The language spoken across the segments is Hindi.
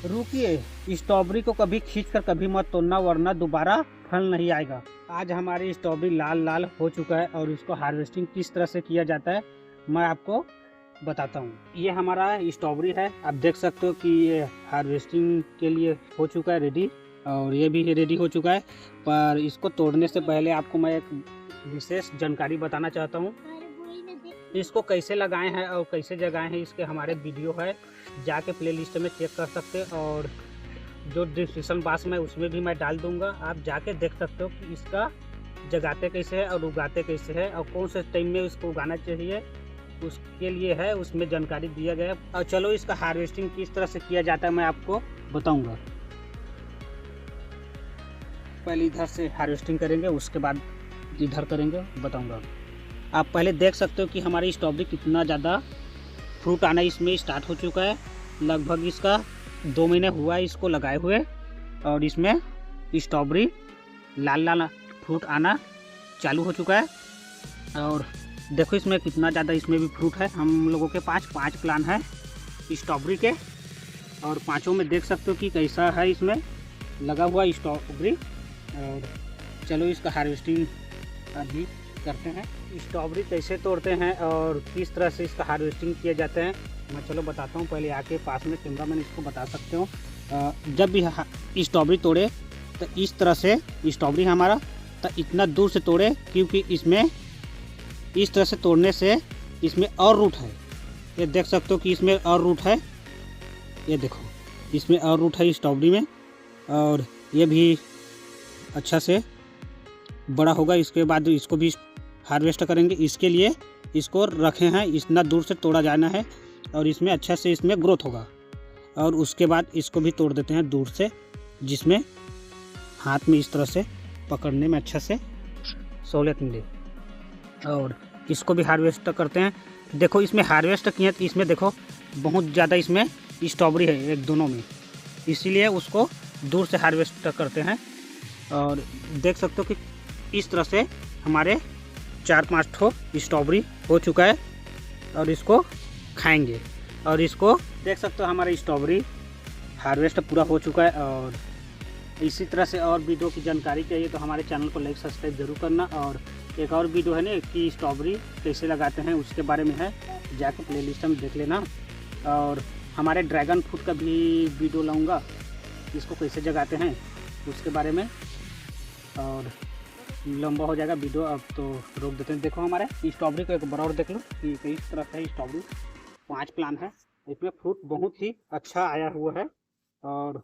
रुकिए, स्ट्रॉबेरी को कभी खींचकर कभी मत तोड़ना, वरना दोबारा फल नहीं आएगा। आज हमारी स्ट्रॉबेरी लाल लाल हो चुका है और इसको हार्वेस्टिंग किस तरह से किया जाता है मैं आपको बताता हूँ। ये हमारा स्ट्रॉबेरी है, आप देख सकते हो कि ये हार्वेस्टिंग के लिए हो चुका है रेडी, और ये भी रेडी हो चुका है। पर इसको तोड़ने से पहले आपको मैं एक विशेष जानकारी बताना चाहता हूँ। इसको कैसे लगाए हैं और कैसे जगाए हैं, इसके हमारे वीडियो है, जाके प्लेलिस्ट में चेक कर सकते हैं, और जो डिस्क्रिप्शन बॉक्स में उसमें भी मैं डाल दूंगा, आप जाके देख सकते हो कि इसका जगाते कैसे है और उगाते कैसे है और कौन से टाइम में इसको उगाना चाहिए, उसके लिए है, उसमें जानकारी दिया गया है। और चलो इसका हार्वेस्टिंग किस तरह से किया जाता है मैं आपको बताऊंगा। पहले इधर से हार्वेस्टिंग करेंगे, उसके बाद इधर करेंगे, बताऊंगा। आप पहले देख सकते हो कि हमारी स्ट्रॉबेरी कितना ज़्यादा फ्रूट आना इसमें स्टार्ट हो चुका है। लगभग इसका 2 महीने हुआ है इसको लगाए हुए, और इसमें स्ट्रॉबेरी लाल लाल फ्रूट आना चालू हो चुका है। और देखो इसमें कितना ज़्यादा इसमें भी फ्रूट है। हम लोगों के पास 5 प्लांट है स्ट्रॉबेरी के, और पांचों में देख सकते हो कि कैसा है इसमें लगा हुआ स्ट्रॉबेरी। और चलो इसका हार्वेस्टिंग अभी करते हैं। स्ट्रॉबेरी कैसे तोड़ते हैं और किस तरह से इसका हार्वेस्टिंग किया जाता है मैं चलो बताता हूँ। पहले आके पास में कैमरा मैन इसको बता सकते हो। जब भी स्ट्रॉबेरी तोड़े तो इस तरह से स्ट्रॉबेरी हमारा तो इतना दूर से तोड़े, क्योंकि इसमें इस तरह से तोड़ने से इसमें और रूट है। ये देख सकते हो कि इसमें और रूट है, ये देखो इसमें और रूट है स्ट्रॉबेरी में, और ये भी अच्छा से बड़ा होगा। इसके बाद इसको भी हार्वेस्ट करेंगे, इसके लिए इसको रखे हैं, इतना दूर से तोड़ा जाना है और इसमें अच्छा से इसमें ग्रोथ होगा। और उसके बाद इसको भी तोड़ देते हैं दूर से, जिसमें हाथ में इस तरह से पकड़ने में अच्छा से सहूलियत मिले। और इसको भी हार्वेस्ट करते हैं। देखो इसमें हार्वेस्ट किए तो इसमें देखो बहुत ज़्यादा इसमें स्ट्रॉबेरी है एक दोनों में, इसीलिए उसको दूर से हार्वेस्ट करते हैं। और देख सकते हो कि इस तरह से हमारे 4-5 ठो स्ट्रॉबेरी हो चुका है, और इसको खाएंगे। और इसको देख सकते हो हमारा स्ट्रॉबेरी हार्वेस्ट पूरा हो चुका है। और इसी तरह से और वीडियो की जानकारी चाहिए तो हमारे चैनल को लाइक सब्सक्राइब जरूर करना। और एक और वीडियो है ना कि स्ट्रॉबेरी कैसे लगाते हैं उसके बारे में है, जाकर प्लेलिस्ट में देख लेना। और हमारे ड्रैगन फ्रूट का भी वीडियो लाऊंगा, इसको कैसे जगाते हैं उसके बारे में, और लंबा हो जाएगा वीडियो, अब तो रोक देते हैं। देखो हमारे स्ट्रॉबेरी को एक बार और देख लो कि किस तरह से स्ट्रॉबेरी 5 प्लांट है, इसमें फ्रूट बहुत ही अच्छा आया हुआ है। और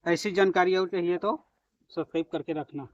ऐसी जानकारी और चाहिए तो सब्सक्राइब करके रखना।